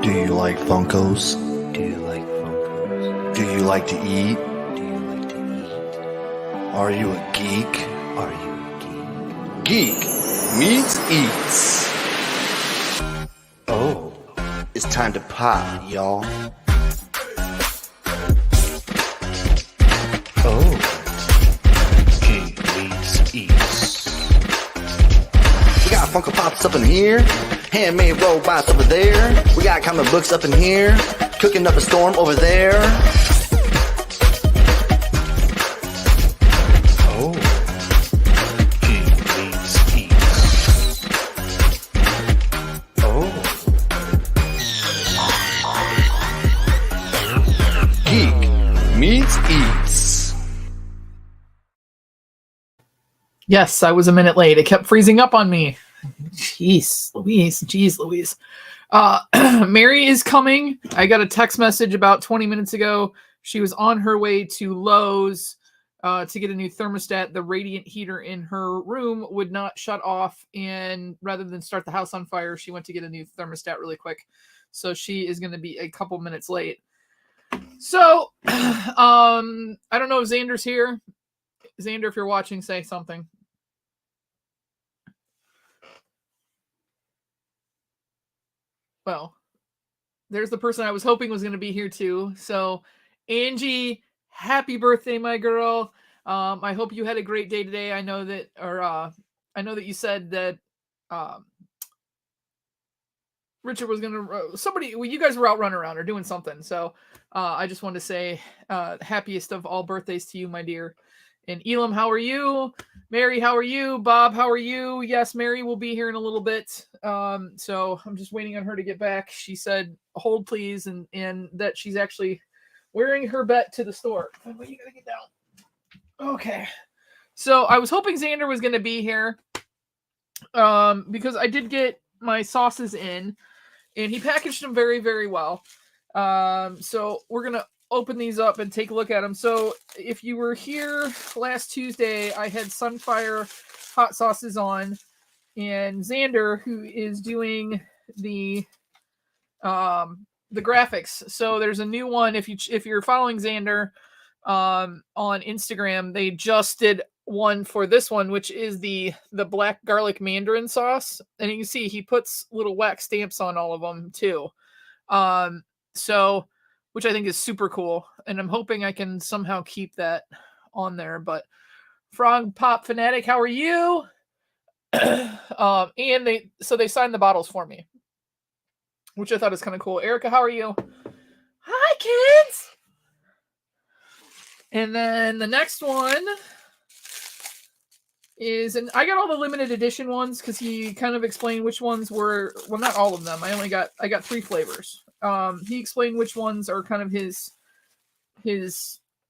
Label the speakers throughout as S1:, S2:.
S1: Do you like Funkos?
S2: Do you like Funkos?
S1: Do you like to eat?
S2: Do you like to eat?
S1: Are you a geek?
S2: Are you a geek?
S1: Geek meets eats.
S2: Oh,
S1: It's time to pop, y'all.
S2: oh. Geek meets eats.
S1: We got Funko Pops up in here, handmade robots over there. We got comic books up in here, cooking up a storm over there.
S2: Oh, Geek meets eats. Oh,
S1: Geek meets eats.
S3: Yes, I was a minute late. It kept freezing up on me. Jeez Louise. Mary is coming. I got a text message about 20 minutes ago. She was on her way to Lowe's to get a new thermostat. The radiant heater in her room would not shut off, and rather than start the house on fire, she went to get a new thermostat really quick. So she is going to be a couple minutes late. So, I don't know if Xander's here. Xander, if you're watching, say something. Well, there's the person I was hoping was going to be here too. So, Angie, happy birthday, my girl. I hope you had a great day today. I know that you said that Richard was going to you guys were out running around or doing something. So, I just wanted to say happiest of all birthdays to you, my dear. And Elam, how are you? Mary, how are you? Bob, how are you? Yes, Mary will be here in a little bit. So I'm just waiting on her to get back. She said, hold please, and that she's actually wearing her bet to the store. Oh, you gotta get down. Okay. So I was hoping Xander was gonna be here. Because I did get my sauces in, and he packaged them very, very well. So we're gonna open these up and take a look at them. So if you were here last Tuesday, I had Sunfire hot sauces on, and Xander, who is doing the graphics. So there's a new one. If you're following Xander on Instagram, they just did one for this one, which is the black garlic mandarin sauce, and you can see he puts little wax stamps on all of them too. So which I think is super cool, and I'm hoping I can somehow keep that on there. But Frog Pop Fanatic, how are you? And they signed the bottles for me, which I thought is kind of cool. Erica, how are you? Hi, kids. And then the next one is, and I got all the limited edition ones because he kind of explained which ones were, well, not all of them. I got 3 flavors. He explained which ones are kind of his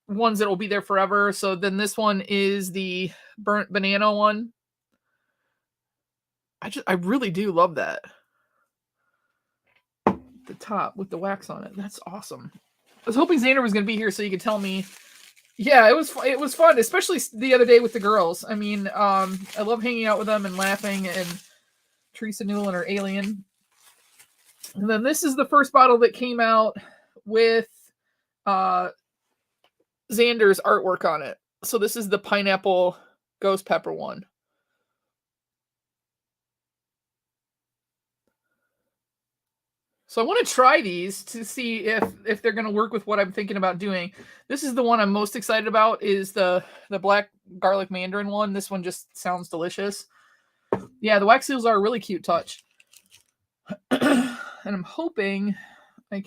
S3: ones that will be there forever. So then this one is the burnt banana one. I really do love that. The top with the wax on it. That's awesome. I was hoping Xander was going to be here so you could tell me. Yeah, it was fun, especially the other day with the girls. I mean, I love hanging out with them and laughing, and Teresa Newell and her alien. And then this is the first bottle that came out with Xander's artwork on it. So this is the pineapple ghost pepper one. So I want to try these to see if they're going to work with what I'm thinking about doing. This is the one I'm most excited about, is the black garlic mandarin one. This one just sounds delicious. Yeah, the wax seals are a really cute touch. And I'm hoping I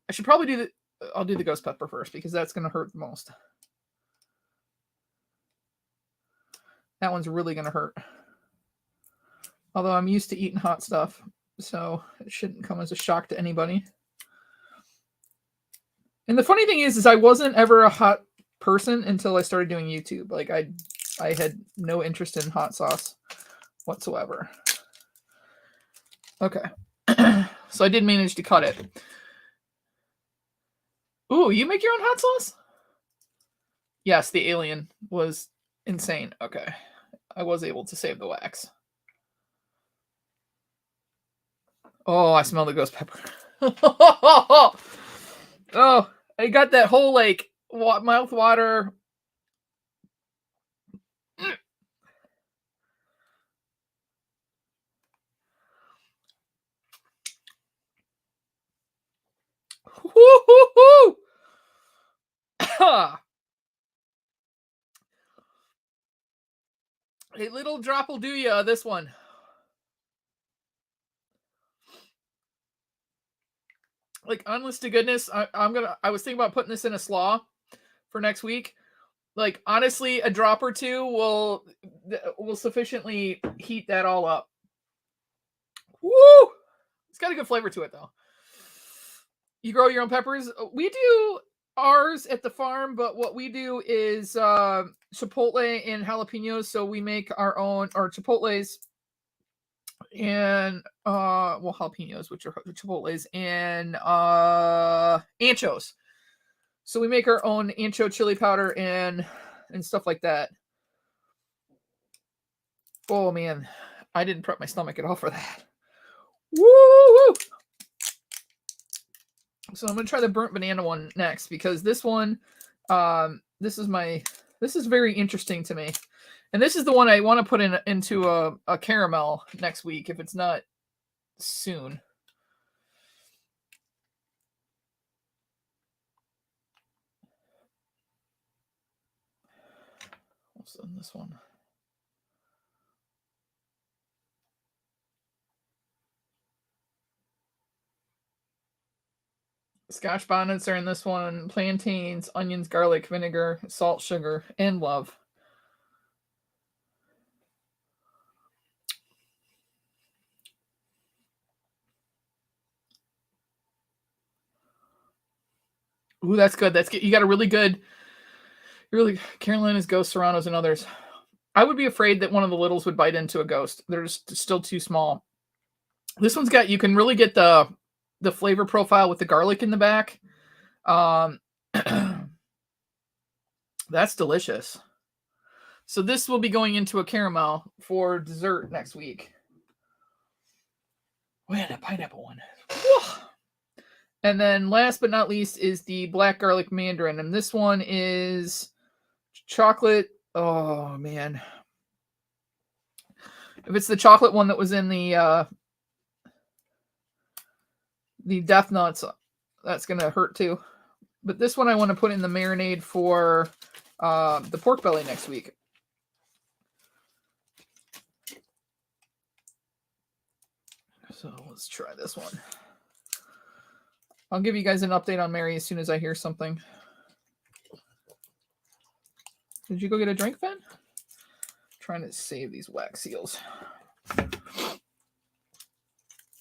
S3: should probably I'll do the ghost pepper first because that's going to hurt the most. That one's really going to hurt. Although I'm used to eating hot stuff, so it shouldn't come as a shock to anybody. And the funny thing is I wasn't ever a hot person until I started doing YouTube. Like I had no interest in hot sauce whatsoever. Okay. So I did manage to cut it. Ooh, you make your own hot sauce? Yes, the alien was insane. Okay. I was able to save the wax. Oh, I smell the ghost pepper. Oh, I got that whole like mouth water. Woo-hoo-hoo! A little drop will do ya. This one. Like, honest to goodness, I was thinking about putting this in a slaw for next week. Like, honestly, a drop or two will sufficiently heat that all up. Woo! It's got a good flavor to it, though. You grow your own peppers? We do ours at the farm, but what we do is chipotle and jalapenos. So we make our own, or chipotles and jalapenos, which are chipotles, and anchos. So we make our own ancho chili powder and stuff like that. Oh man, I didn't prep my stomach at all for that. Woo! So I'm gonna try the burnt banana one next, because this one, this is very interesting to me, and this is the one I want to put into a caramel next week if it's not soon. What's in this one? Scotch bonnets are in this one. Plantains, onions, garlic, vinegar, salt, sugar, and love. Ooh, that's good. That's good. You got a really good, Carolina's Ghost, Serranos, and others. I would be afraid that one of the littles would bite into a ghost. They're just still too small. This one's got, you can really get the flavor profile with the garlic in the back. That's delicious. So this will be going into a caramel for dessert next week. Oh yeah, that pineapple one. Whew. And then last but not least is the black garlic mandarin. And this one is chocolate. Oh man. If it's the chocolate one that was in the death nuts, that's going to hurt too. But this one I want to put in the marinade for the pork belly next week. So let's try this one. I'll give you guys an update on Mary as soon as I hear something. Did you go get a drink, Ben? Trying to save these wax seals.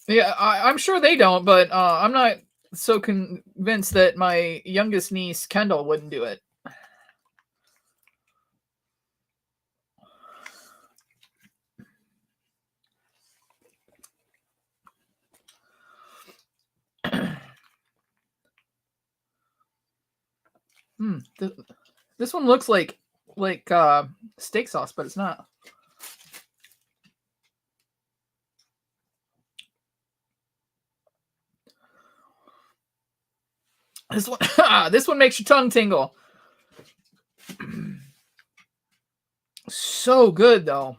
S3: Yeah, I'm sure they don't, but I'm not so convinced that my youngest niece, Kendall, wouldn't do it. This one looks like steak sauce, but it's not. This one makes your tongue tingle. So good though.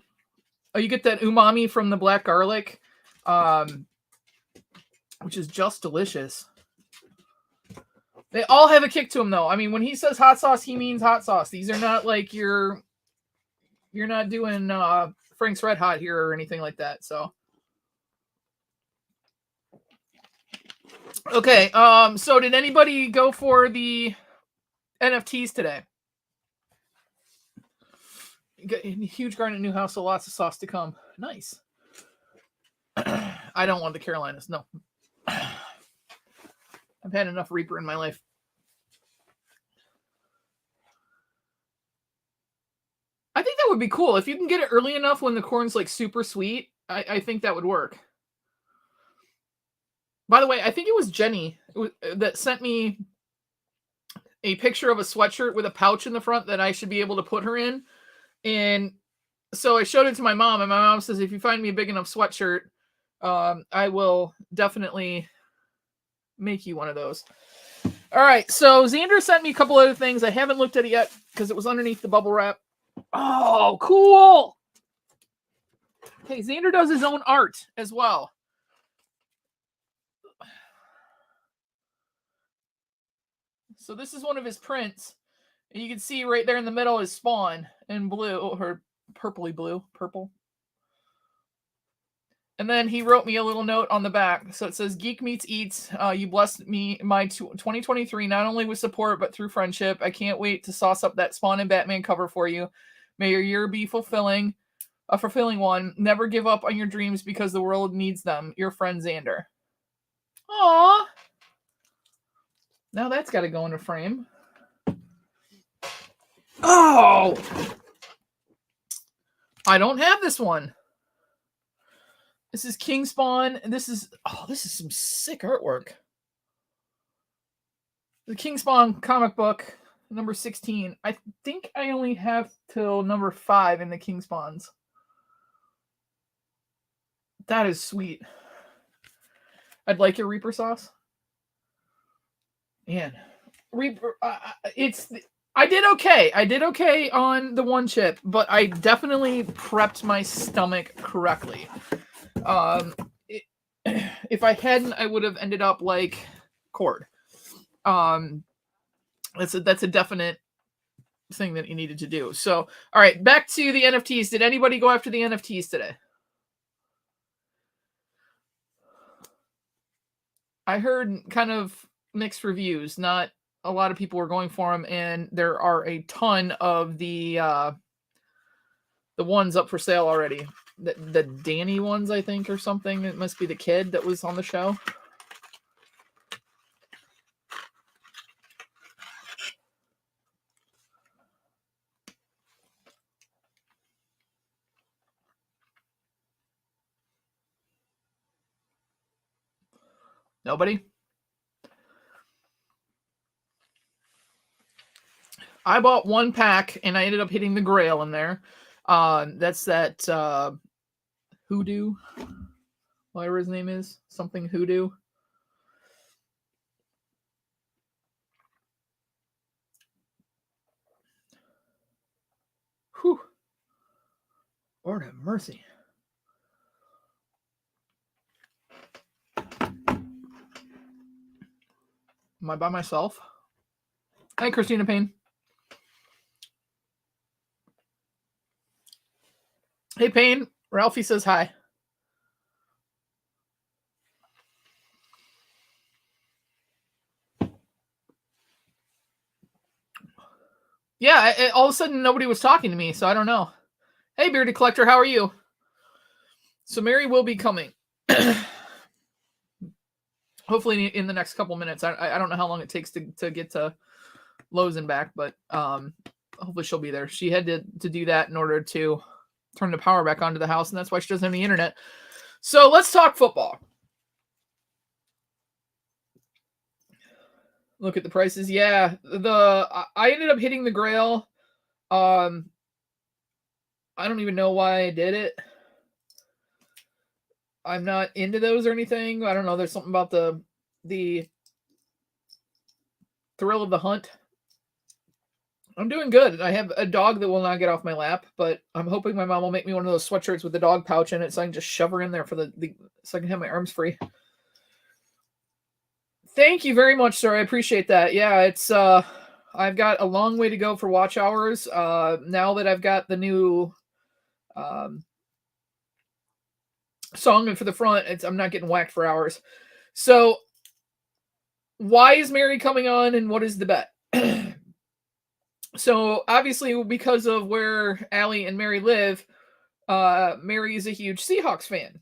S3: Oh, you get that umami from the black garlic, which is just delicious. They all have a kick to them though. I mean, when he says hot sauce, he means hot sauce. These are not like you're not doing Frank's Red Hot here or anything like that. So okay, so did anybody go for the NFTs today? You got a huge garden, new house, so lots of sauce to come. Nice. I don't want the Carolinas. No. I've had enough Reaper in my life. I think that would be cool. If you can get it early enough when the corn's like super sweet, I think that would work. By the way, I think it was Jenny that sent me a picture of a sweatshirt with a pouch in the front that I should be able to put her in. And so I showed it to my mom, and my mom says, if you find me a big enough sweatshirt, I will definitely make you one of those. All right, so Xander sent me a couple other things. I haven't looked at it yet because it was underneath the bubble wrap. Oh, cool. Okay, Xander does his own art as well. So this is one of his prints. And you can see right there in the middle is Spawn in blue, or purpley blue, purple. And then he wrote me a little note on the back. So it says, Geek Meets Eats. You blessed me my 2023, not only with support, but through friendship. I can't wait to sauce up that Spawn and Batman cover for you. May your year be fulfilling, a fulfilling one. Never give up on your dreams because the world needs them. Your friend Xander. Aww. Now that's got to go in a frame. Oh! I don't have this one. This is King Spawn. And this is some sick artwork. The King Spawn comic book, number 16. I think I only have till number 5 in the King Spawns. That is sweet. I'd like your Reaper sauce. Man, Reaper, I did okay. I did okay on the one chip, but I definitely prepped my stomach correctly. If I hadn't, I would have ended up like Cord. That's a definite thing that you needed to do. So, all right, back to the NFTs. Did anybody go after the NFTs today? I heard kind of mixed reviews. Not a lot of people were going for them, and there are a ton of the ones up for sale already. The Danny ones, I think, or something. It must be the kid that was on the show. Nobody? I bought one pack and I ended up hitting the Grail in there. That's that Hoodoo, whatever his name is, something Hoodoo. Whew. Lord have mercy. Am I by myself? Hi, Christina Payne. Hey, Payne. Ralphie says hi. Yeah, all of a sudden nobody was talking to me, so I don't know. Hey, Bearded Collector, how are you? So Mary will be coming. Hopefully in the next couple minutes. I don't know how long it takes to get to Lowe's and back, but hopefully she'll be there. She had to do that in order to turn the power back onto the house, and that's why she doesn't have the internet. So let's talk football. Look at the prices. Yeah, I ended up hitting the Grail. I don't even know why I did it. I'm not into those or anything. I don't know. There's something about the thrill of the hunt. I'm doing good. I have a dog that will not get off my lap, but I'm hoping my mom will make me one of those sweatshirts with the dog pouch in it so I can just shove her in there for so I can have my arms free. Thank you very much, sir. I appreciate that. Yeah, it's I've got a long way to go for watch hours. Now that I've got the new song for the front, I'm not getting whacked for hours. So why is Mary coming on and what is the bet? So obviously because of where Allie and Mary live, Mary is a huge Seahawks fan.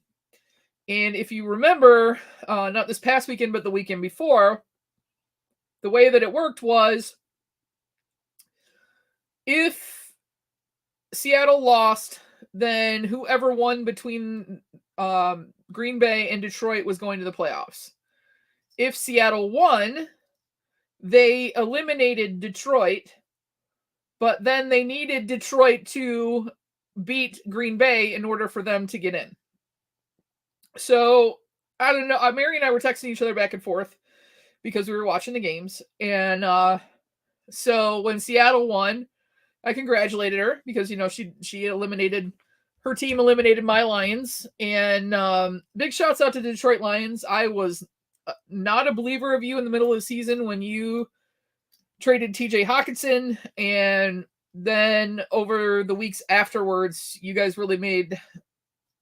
S3: And if you remember, not this past weekend, but the weekend before, the way that it worked was if Seattle lost, then whoever won between Green Bay and Detroit was going to the playoffs. If Seattle won, they eliminated Detroit, but then they needed Detroit to beat Green Bay in order for them to get in. So I don't know. Mary and I were texting each other back and forth because we were watching the games, and so when Seattle won, I congratulated her because she eliminated her team eliminated my Lions, and big shouts out to the Detroit Lions. I was not a believer of you in the middle of the season when you traded TJ Hawkinson, and then over the weeks afterwards, you guys really made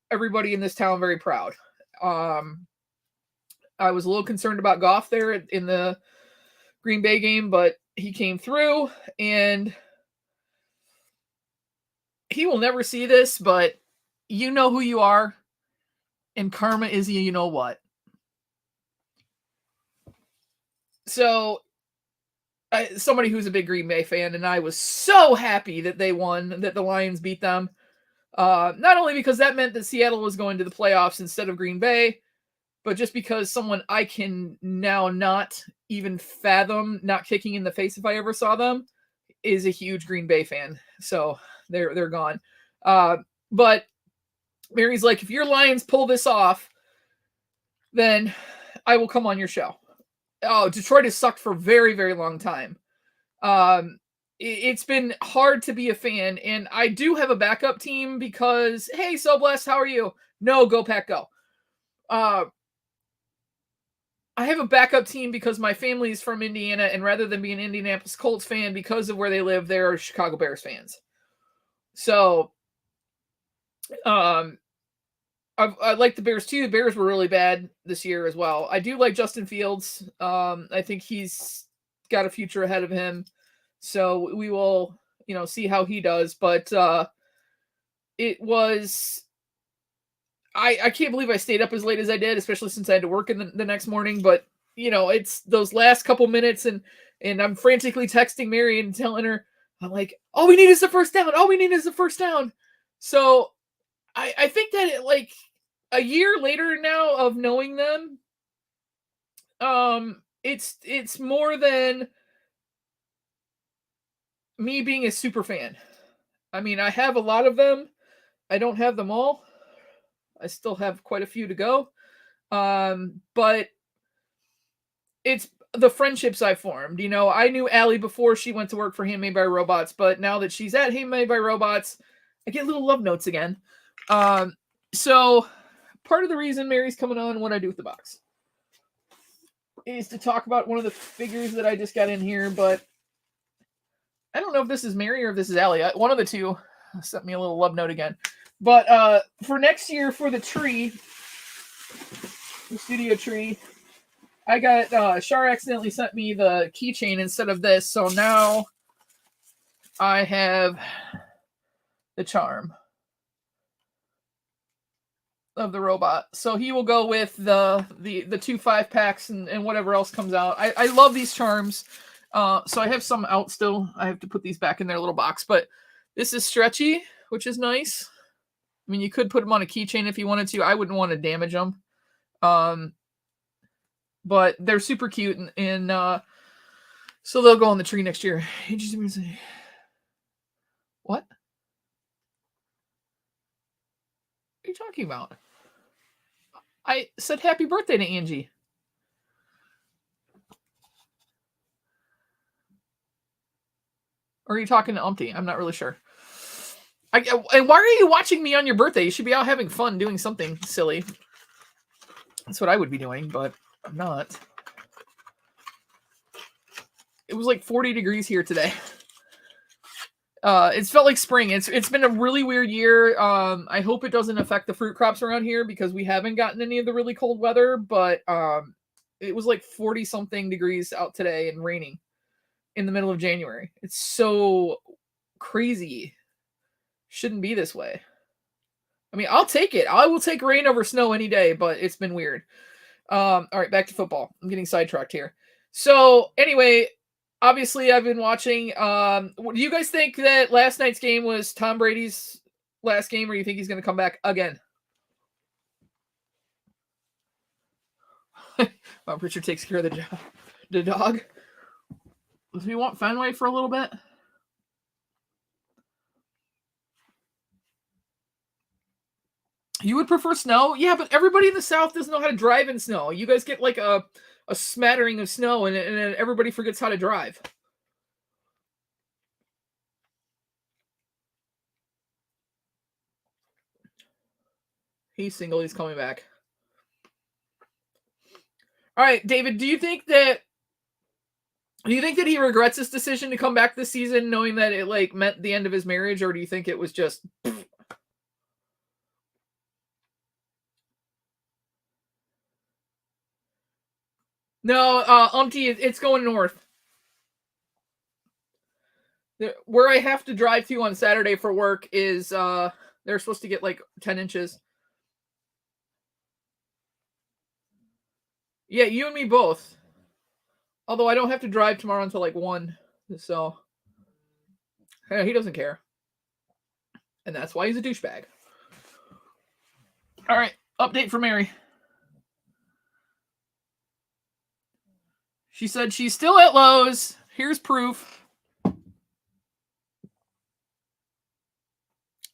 S3: everybody in this town very proud. I was a little concerned about Goff there in the Green Bay game, but he came through, and he will never see this, but you know who you are, and karma is you know what. So, somebody who's a big Green Bay fan, and I was so happy that they won, that the Lions beat them. Not only because that meant that Seattle was going to the playoffs instead of Green Bay, but just because someone I can now not even fathom not kicking in the face if I ever saw them is a huge Green Bay fan. So they're gone. But Mary's like, if your Lions pull this off, then I will come on your show. Oh, Detroit has sucked for a very, very long time. It's been hard to be a fan, and I do have a backup team because, hey, So Blessed, how are you? No, go Pack, go. I have a backup team because my family is from Indiana, and rather than be an Indianapolis Colts fan because of where they live, they're Chicago Bears fans. So, I like the Bears too. The Bears were really bad this year as well. I do like Justin Fields. I think he's got a future ahead of him. So we will, see how he does. But it was. I can't believe I stayed up as late as I did, especially since I had to work in the next morning. But it's those last couple minutes, and I'm frantically texting Mary and telling her, I'm like, all we need is the first down. All we need is the first down. So I think that like a year later now of knowing them, it's more than me being a super fan. I mean, I have a lot of them. I don't have them all. I still have quite a few to go. But it's the friendships I formed. I knew Allie before she went to work for Handmade by Robots, but now that she's at Handmade by Robots, I get little love notes again. So part of the reason Mary's coming on What I Do with the Box is to talk about one of the figures that I just got in here, but I don't know if this is Mary or if this is Allie. One of the two sent me a little love note again. But for next year, for the tree, the studio tree, I got, Shar accidentally sent me the keychain instead of this, so now I have the charm of the robot. So he will go with the 2 5-packs and whatever else comes out. I love these charms. So I have some out still. I have to put these back in their little box, but this is stretchy, which is nice. I mean, you could put them on a keychain if you wanted to. I wouldn't want to damage them. But they're super cute, and so they'll go on the tree next year. What? What are you talking about? I said happy birthday to Angie. Or are you talking to Umpty? I'm not really sure. And why are you watching me on your birthday? You should be out having fun doing something silly. That's what I would be doing, but I'm not. It was like 40 degrees here today. It's felt like spring. It's been a really weird year. I hope it doesn't affect the fruit crops around here because we haven't gotten any of the really cold weather, but it was like 40 something degrees out today and raining in the middle of January. It's so crazy. Shouldn't be this way. I mean, I'll take it. I will take rain over snow any day, but it's been weird. All right, back to football. I'm getting sidetracked here. So anyway, obviously I've been watching. Do you guys think that last night's game was Tom Brady's last game, or do you think he's going to come back again? Well, Richard takes care of the dog. Do we want Fenway for a little bit? You would prefer snow? Yeah, but everybody in the South doesn't know how to drive in snow. You guys get like a smattering of snow and then everybody forgets how to drive. He's single. He's coming back. All right, David, do you think that he regrets his decision to come back this season knowing that it like meant the end of his marriage, or do you think it was just No, it's going north. Where I have to drive to on Saturday for work is they're supposed to get like 10 inches. Yeah, you and me both. Although I don't have to drive tomorrow until like 1. So he doesn't care. And that's why he's a douchebag. All right, update for Mary. She said she's still at Lowe's. Here's proof.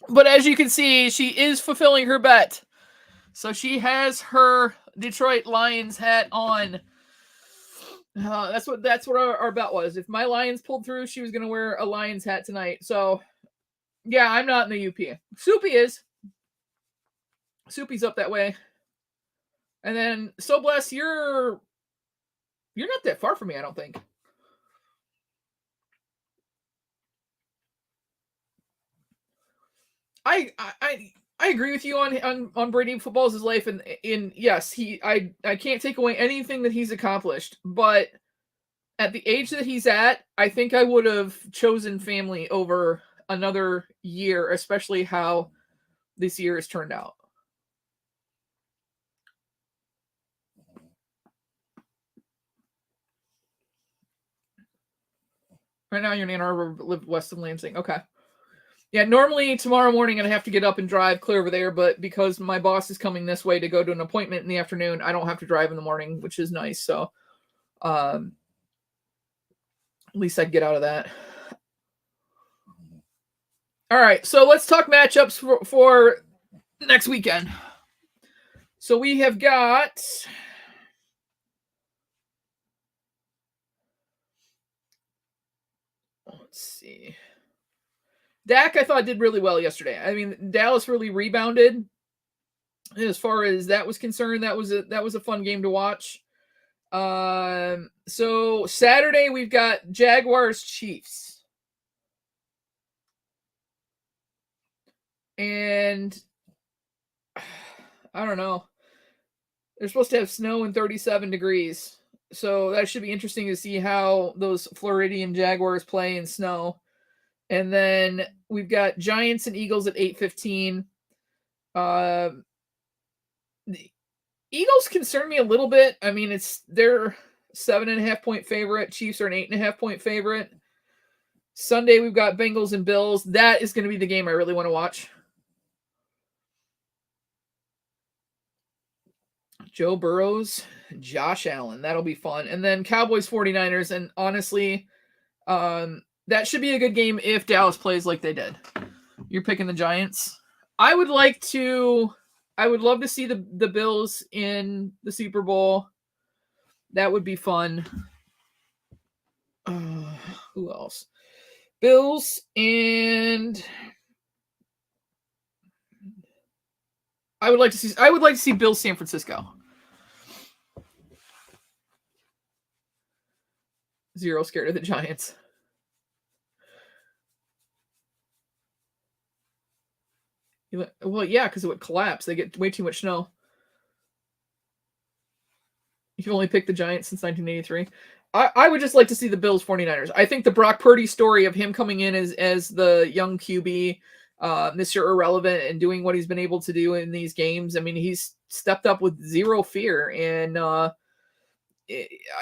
S3: But as you can see, she is fulfilling her bet. So she has her Detroit Lions hat on. That's what our bet was. If my Lions pulled through, she was going to wear a Lions hat tonight. So, yeah, I'm not in the UP. Soupy is. Soupy's up that way. And then, So Bless, you're not that far from me, I don't think. I agree with you on Brady. Football is his life, and yes, I can't take away anything that he's accomplished, but at the age that he's at, I think I would have chosen family over another year, especially how this year has turned out. Right now, you're in Ann Arbor, live west of Lansing. Okay. Yeah, normally tomorrow morning I'd have to get up and drive clear over there, but because my boss is coming this way to go to an appointment in the afternoon, I don't have to drive in the morning, which is nice. So, at least I'd get out of that. All right, so let's talk matchups for next weekend. So we have got let's see. Dak, I thought, did really well yesterday. I mean, Dallas really rebounded. As far as that was concerned, that was a fun game to watch. So Saturday we've got Jaguars Chiefs. And I don't know. They're supposed to have snow and 37 degrees. So that should be interesting to see how those Floridian Jaguars play in snow. And then we've got Giants and Eagles at 8:15. The Eagles concern me a little bit. I mean, they're 7.5 point favorite. Chiefs are an 8.5 point favorite. Sunday we've got Bengals and Bills. That is going to be the game I really want to watch. Joe Burrows, Josh Allen. That'll be fun. And then Cowboys 49ers. And honestly, that should be a good game if Dallas plays like they did. You're picking the Giants. I would love to see the Bills in the Super Bowl. That would be fun. Who else? Bills and I would like to see Bills San Francisco. 0 scared of the Giants. Well, yeah, because it would collapse. They get way too much snow. You've only picked the Giants since 1983. I would just like to see the Bills 49ers. I think the Brock Purdy story of him coming in as the young QB, Mr. Irrelevant, and doing what he's been able to do in these games. I mean, he's stepped up with zero fear, and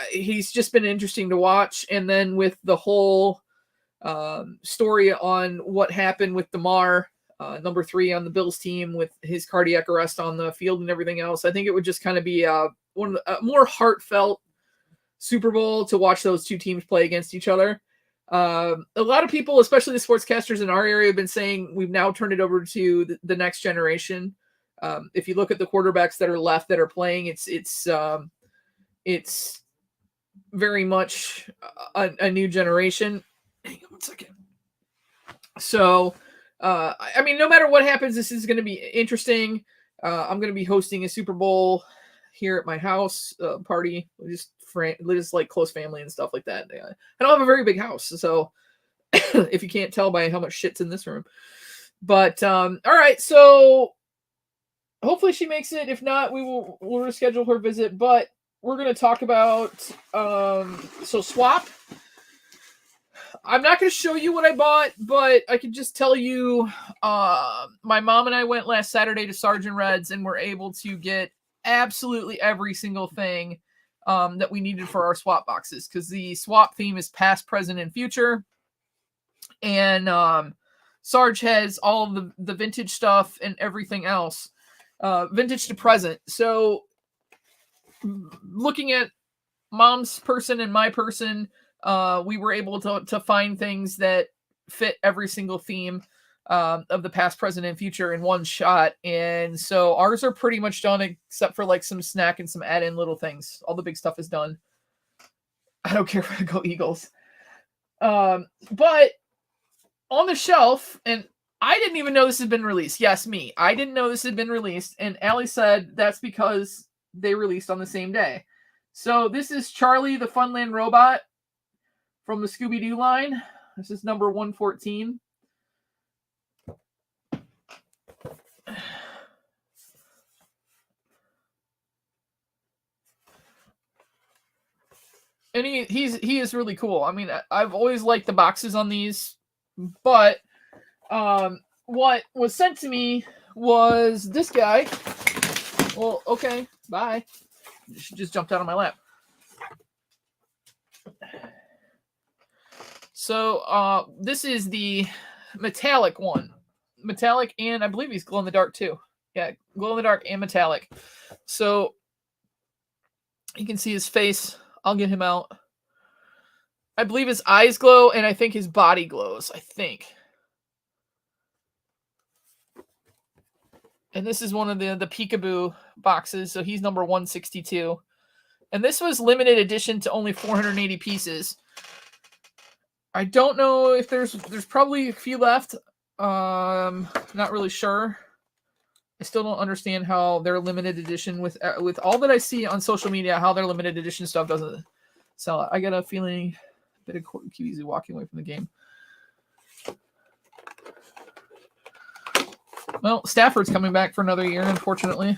S3: he's just been interesting to watch. And then with the whole story on what happened with DeMar, number 3 on the Bills team, with his cardiac arrest on the field and everything else, I think it would just kind of be one of the more heartfelt Super Bowl to watch those two teams play against each other. A lot of people, especially the sportscasters in our area, have been saying we've now turned it over to the next generation If you look at the quarterbacks that are left that are playing, it's very much a new generation. Hang on one second. So, I mean, no matter what happens, this is going to be interesting. I'm going to be hosting a Super Bowl here at my house party, just like close family and stuff like that. I don't have a very big house, so if you can't tell by how much shit's in this room. But all right, so hopefully she makes it. If not, we'll reschedule her visit. But we're going to talk about so swap. I'm not going to show you what I bought, but I can just tell you my mom and I went last Saturday to Sergeant Red's and were able to get absolutely every single thing that we needed for our swap boxes, because the swap theme is past, present, and future. And Sarge has all of the vintage stuff and everything else, vintage to present. So looking at mom's person and my person, we were able to find things that fit every single theme of the past, present, and future in one shot. And so ours are pretty much done, except for like some snack and some add-in little things. All the big stuff is done. I don't care if I go Eagles. But on the shelf, and I didn't even know this had been released. Yes, me. I didn't know this had been released. And Allie said that's because they released on the same day. So this is Charlie the Funland Robot from the Scooby-Doo line. This is number 114. And he is really cool. I mean, I've always liked the boxes on these, but what was sent to me was this guy. Well, okay, bye. She just jumped out of my lap. So this is the metallic one. Metallic, and I believe he's glow in the dark too. Yeah, glow in the dark and metallic. So you can see his face. I'll get him out. I believe his eyes glow, and I think his body glows. I think. And this is one of the Peekaboo boxes. So he's number 162. And this was limited edition to only 480 pieces. I don't know if there's probably a few left. Not really sure. I still don't understand how their limited edition with all that I see on social media, how their limited edition stuff doesn't sell it. I got a feeling a bit of QZ walking away from the game. Well, Stafford's coming back for another year, unfortunately.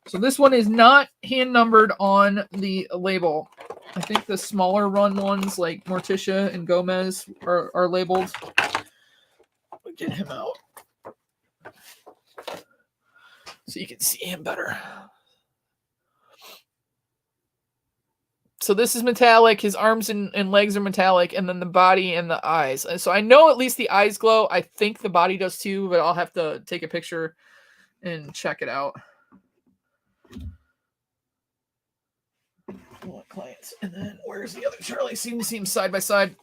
S3: So this one is not hand numbered on the label. I think the smaller run ones like Morticia and Gomez are labeled. We'll get him out so you can see him better. So this is metallic. His arms and legs are metallic, and then the body and the eyes. So I know at least the eyes glow. I think the body does too, but I'll have to take a picture and check it out. Clients. And then where's the other Charlie? Seem to see him side by side.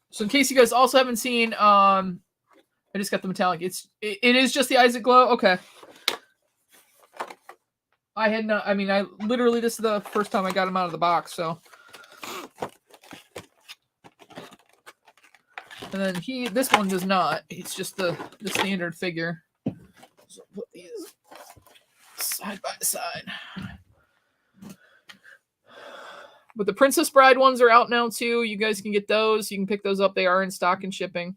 S3: So in case you guys also haven't seen, I just got the metallic. It is just the eyes that glow. Okay. I had no. I mean, I literally this is the first time I got him out of the box. So. And then this one does not. It's just the standard figure. So put these side by side. But the Princess Bride ones are out now too. You guys can get those. You can pick those up. They are in stock and shipping.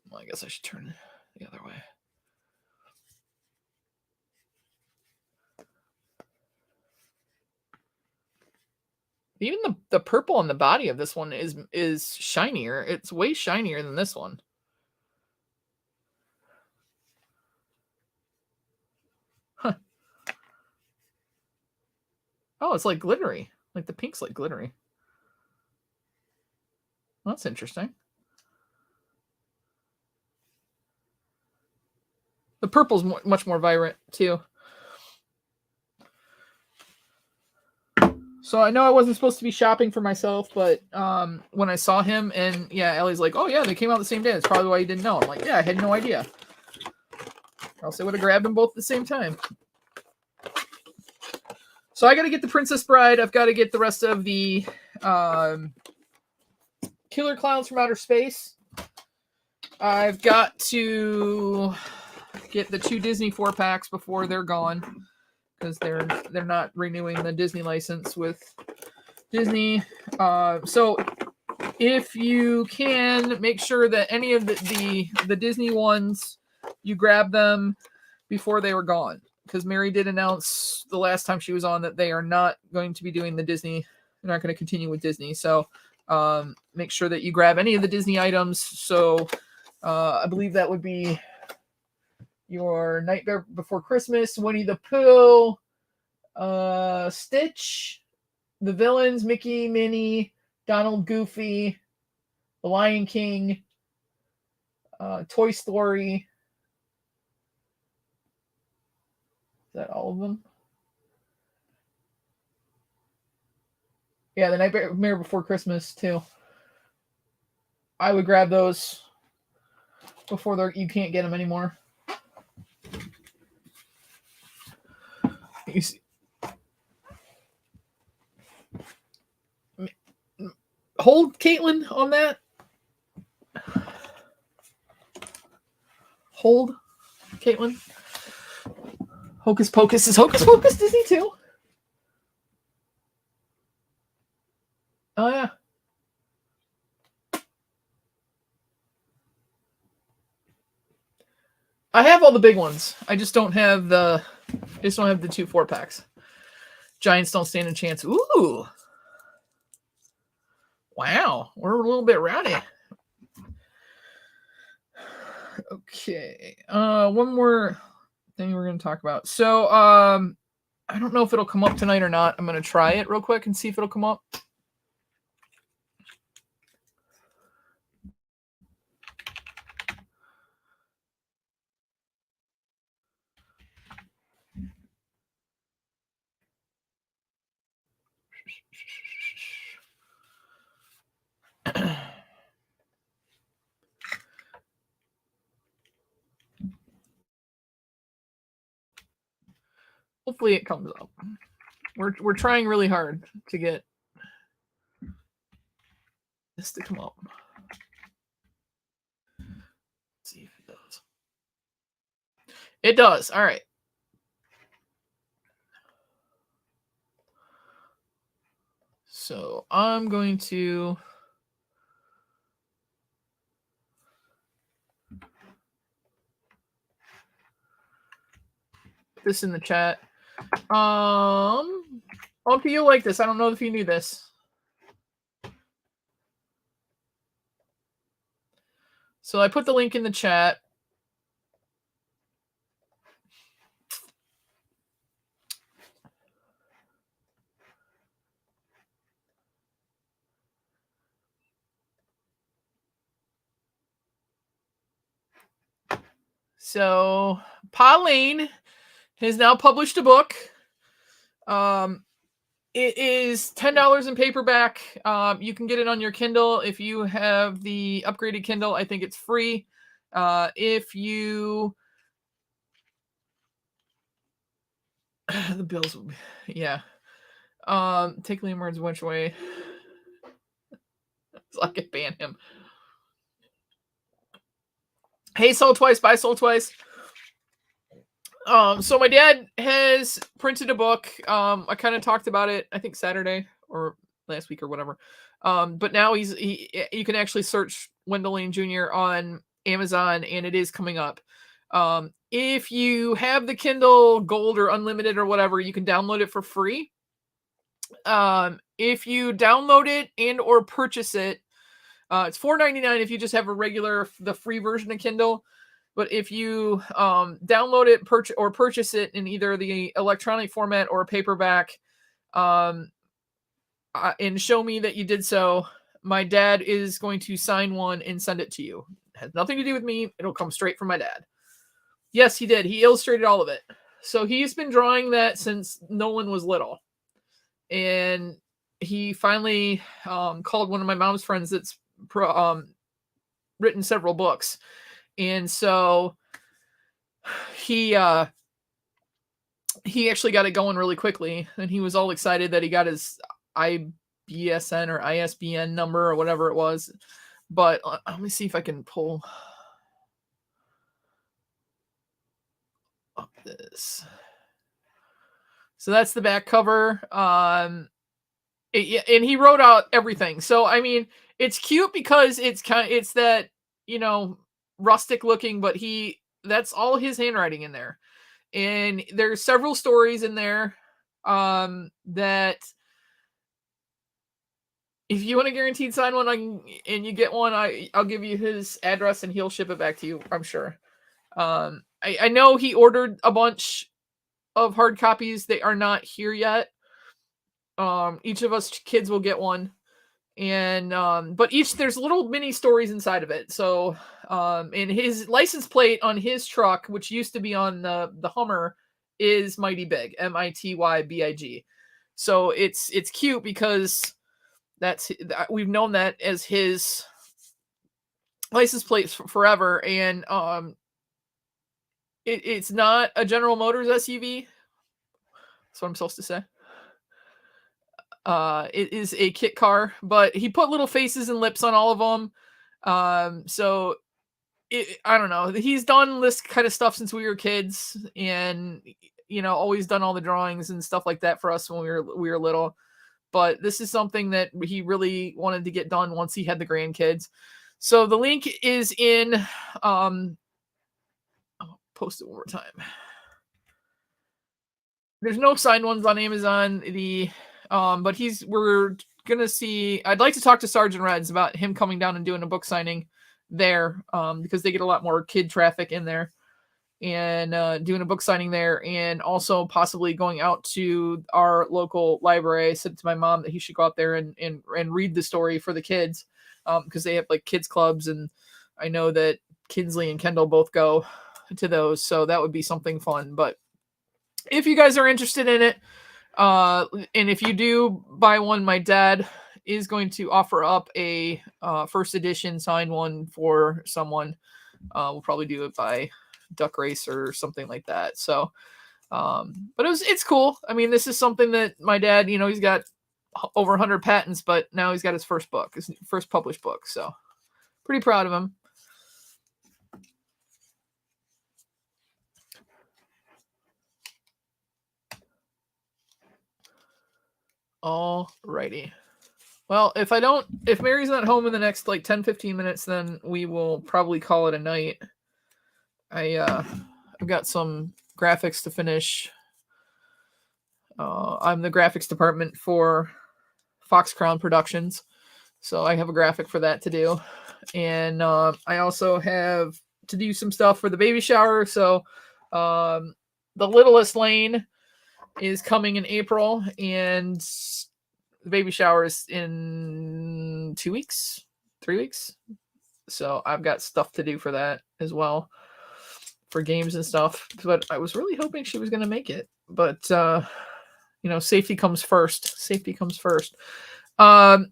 S3: Well, I guess I should turn the other way. Even the purple on the body of this one is shinier. It's way shinier than this one. Huh. Oh, it's like glittery. Like the pink's like glittery. Well, that's interesting. The purple's much more vibrant too. So I know I wasn't supposed to be shopping for myself, but when I saw him, and yeah, Ellie's like, "Oh yeah, they came out the same day. That's probably why you didn't know." I'm like, "Yeah, I had no idea. Or else I would have grabbed them both at the same time." So I got to get the Princess Bride. I've got to get the rest of the Killer Clowns from Outer Space. I've got to get the 2 Disney 4-packs before they're gone, because they're not renewing the Disney license with Disney. So if you can, make sure that any of the Disney ones, you grab them before they were gone, because Mary did announce the last time she was on that they are not going to be doing the Disney. They're not going to continue with Disney. So make sure that you grab any of the Disney items. So I believe that would be your Nightmare Before Christmas, Winnie the Pooh, Stitch, the villains, Mickey, Minnie, Donald, Goofy, The Lion King, Toy Story. Is that all of them? Yeah, the Nightmare Before Christmas too. I would grab those before you can't get them anymore. You see, hold Caitlin on that. Hold Caitlin. Hocus Pocus is Hocus Pocus Disney too. Oh yeah. I have all the big ones. I just don't have the 2 4-packs. Giants don't stand a chance. Ooh. Wow. We're a little bit rowdy. Okay. One more thing we're going to talk about. So, I don't know if it'll come up tonight or not. I'm going to try it real quick and see if it'll come up. Hopefully it comes up. We're trying really hard to get this to come up. Let's see if it does. It does. All right. So I'm going to put this in the chat. Okay, you'll like this. I don't know if you knew this. So I put the link in the chat. So Pauline has now published a book. It is $10 in paperback. You can get it on your Kindle. If you have the upgraded Kindle, I think it's free. If you the bills will be, yeah. Take Liam Words which way? So I can ban him. Hey, Soul Twice, bye Soul Twice. So my dad has printed a book. I kind of talked about it, I think Saturday or last week or whatever. But now you can actually search Wendell Lane Jr. on Amazon, and it is coming up. If you have the Kindle Gold or Unlimited or whatever, you can download it for free. If you download it and or purchase it, it's $4.99 if you just have the free version of Kindle. But if you download it, purchase it in either the electronic format or paperback, and show me that you did so, my dad is going to sign one and send it to you. It has nothing to do with me. It'll come straight from my dad. Yes, he did. He illustrated all of it. So he's been drawing that since Nolan was little. And he finally called one of my mom's friends that's written several books. And so he actually got it going really quickly, and he was all excited that he got his IBSN or ISBN number or whatever it was. But let me see if I can pull up this. So that's the back cover. And he wrote out everything. So I mean, it's cute because it's that, rustic looking, but that's all his handwriting in there. And there's several stories in there that if you want a guaranteed signed one, and you get one, I'll give you his address and he'll ship it back to you, I'm sure. I know he ordered a bunch of hard copies. They are not here yet. Each of us kids will get one. And but there's little mini stories inside of it. So and his license plate on his truck, which used to be on the Hummer, is Mighty Big, MITYBIG. So it's cute because we've known that as his license plate forever. And it's not a General Motors SUV. That's what I'm supposed to say. It is a kit car, but he put little faces and lips on all of them. So I don't know. He's done this kind of stuff since we were kids, and always done all the drawings and stuff like that for us when we were little. But this is something that he really wanted to get done once he had the grandkids. So the link is in. I'll post it one more time. There's no signed ones on Amazon. But we're gonna see. I'd like to talk to Sergeant Reds about him coming down and doing a book signing there, because they get a lot more kid traffic in there, and doing a book signing there, and also possibly going out to our local library. I said to my mom that he should go out there and read the story for the kids, because they have like kids clubs, and I know that Kinsley and Kendall both go to those, so that would be something fun. But if you guys are interested in it, and if you do buy one, my dad is going to offer up a first edition signed one for someone. We'll probably do it by Duck Race or something like that. So, but it's cool. I mean, this is something that my dad, he's got over 100 patents, but now he's got his first published book. So pretty proud of him. Alrighty. Well, if Mary's not home in the next like 10-15 minutes, then we will probably call it a night. I've got some graphics to finish. I'm the graphics department for Fox Crown Productions, so I have a graphic for that to do. And I also have to do some stuff for the baby shower. So the Littlest Lane is coming in April, and the baby shower is in 2 weeks, 3 weeks. So I've got stuff to do for that as well, for games and stuff. But I was really hoping she was going to make it. But, safety comes first. Safety comes first. All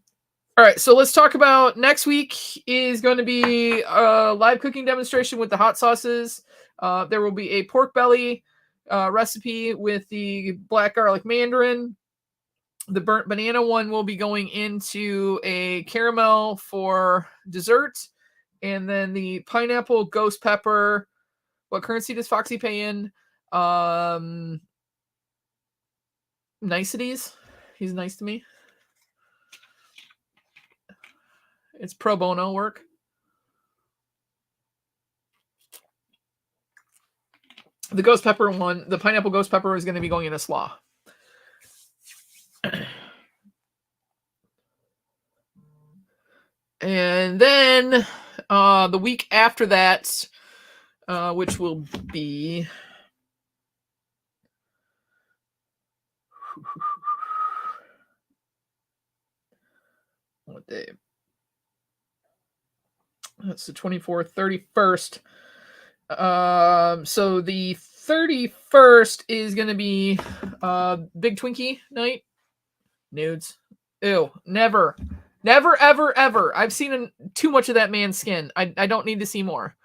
S3: right, so let's talk about next week is going to be a live cooking demonstration with the hot sauces. There will be a pork belly recipe with the black garlic mandarin. The burnt banana one will be going into a caramel for dessert. And then the pineapple ghost pepper. What currency does Foxy pay in? Niceties. He's nice to me. It's pro bono work. The ghost pepper one, the pineapple ghost pepper, is going to be going in a slaw. And then the week after that, which will be what day? That's the 24th, 31st. So the 31st is gonna be Big Twinkie night. Nudes. Ew. Never. Never, ever, ever. I've seen too much of that man's skin. I don't need to see more.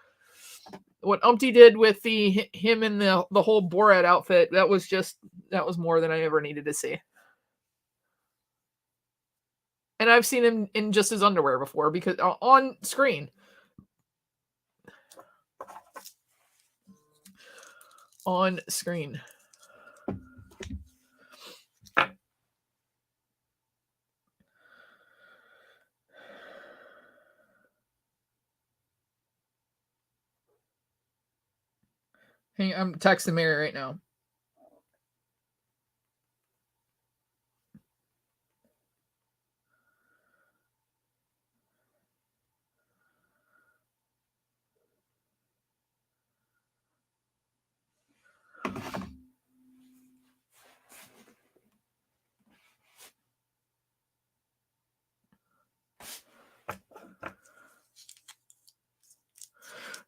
S3: What Umpty did with him in the whole Borat outfit, that was more than I ever needed to see. And I've seen him in just his underwear before, because on screen. On screen. Hey, I'm texting Mary right now.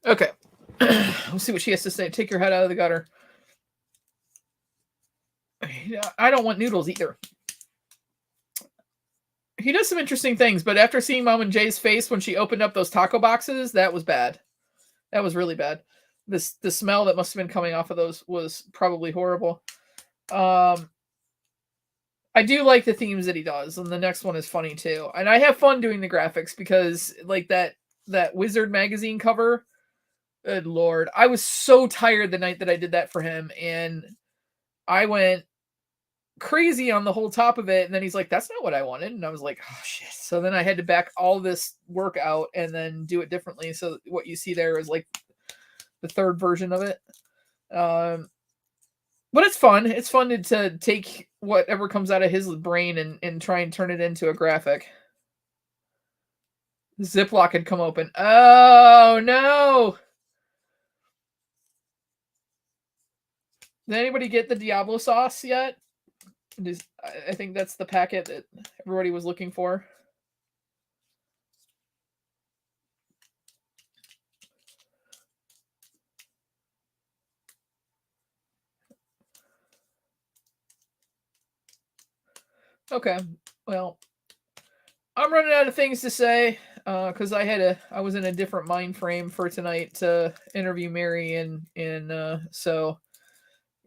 S3: Okay. We'll see what she has to say. Take your head out of the gutter. I don't want noodles either. He does some interesting things, but after seeing Mom and Jay's face when she opened up those taco boxes, that was bad. That was really bad. The smell that must have been coming off of those was probably horrible. I do like the themes that he does, and the next one is funny too. And I have fun doing the graphics because, like, that Wizard magazine cover. Good Lord, I was so tired the night that I did that for him, and I went crazy on the whole top of it. And then he's like, "That's not what I wanted," and I was like, "Oh shit!" So then I had to back all this work out and then do it differently. So what you see there is like the third version of it. But it's fun. It's fun to take whatever comes out of his brain and try and turn it into a graphic. The Ziploc had come open. Oh no! Did anybody get the Diablo sauce yet? I think that's the packet that everybody was looking for. Okay, well, I'm running out of things to say because I was in a different mind frame for tonight to interview Mary, and so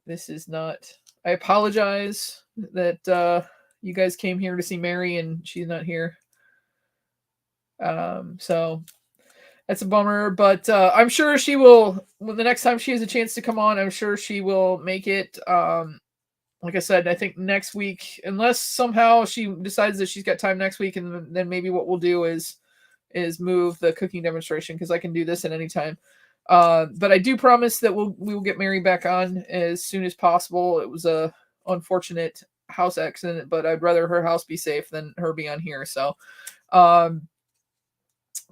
S3: this is not. I apologize that you guys came here to see Mary and she's not here. So that's a bummer, but I'm sure she will. When the next time she has a chance to come on, I'm sure she will make it. Like I said, I think next week, unless somehow she decides that she's got time next week, and then maybe what we'll do is move the cooking demonstration, because I can do this at any time. But I do promise that we will get Mary back on as soon as possible. It was a unfortunate house accident, but I'd rather her house be safe than her be on here. So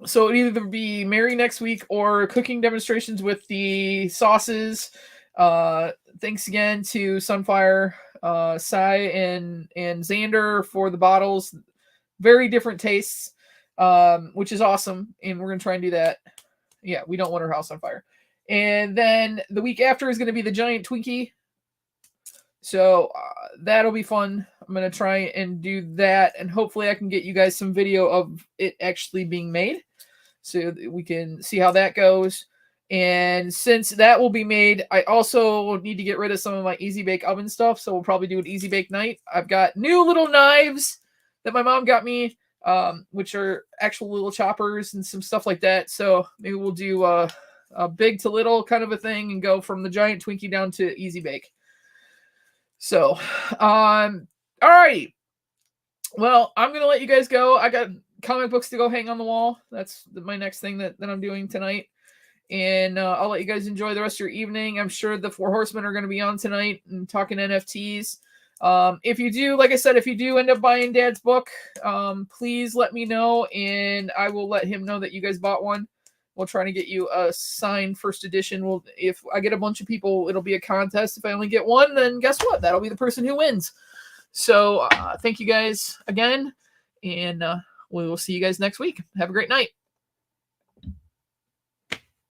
S3: it'd either be Mary next week or cooking demonstrations with the sauces. Thanks again to Sunfire, Sai, and Xander for the bottles. Very different tastes, which is awesome, and we're gonna try and do that. Yeah, we don't want her house on fire. And then the week after is going to be the giant Twinkie. So that'll be fun. I'm going to try and do that, and hopefully I can get you guys some video of it actually being made so that we can see how that goes. And since that will be made, I also need to get rid of some of my Easy Bake Oven stuff, so we'll probably do an Easy Bake night. I've got new little knives that my mom got me, which are actual little choppers and some stuff like that. So maybe we'll do a big to little kind of a thing and go from the giant Twinkie down to Easy Bake. So, all right. Well, I'm going to let you guys go. I got comic books to go hang on the wall. That's my next thing that I'm doing tonight. And I'll let you guys enjoy the rest of your evening. I'm sure the Four Horsemen are going to be on tonight and talking NFTs. If you do, like I said, if you do end up buying Dad's book, please let me know, and I will let him know that you guys bought one. We'll try to get you a signed first edition. If I get a bunch of people, it'll be a contest. If I only get one, then guess what? That'll be the person who wins. So thank you guys again, and we will see you guys next week. Have a great night.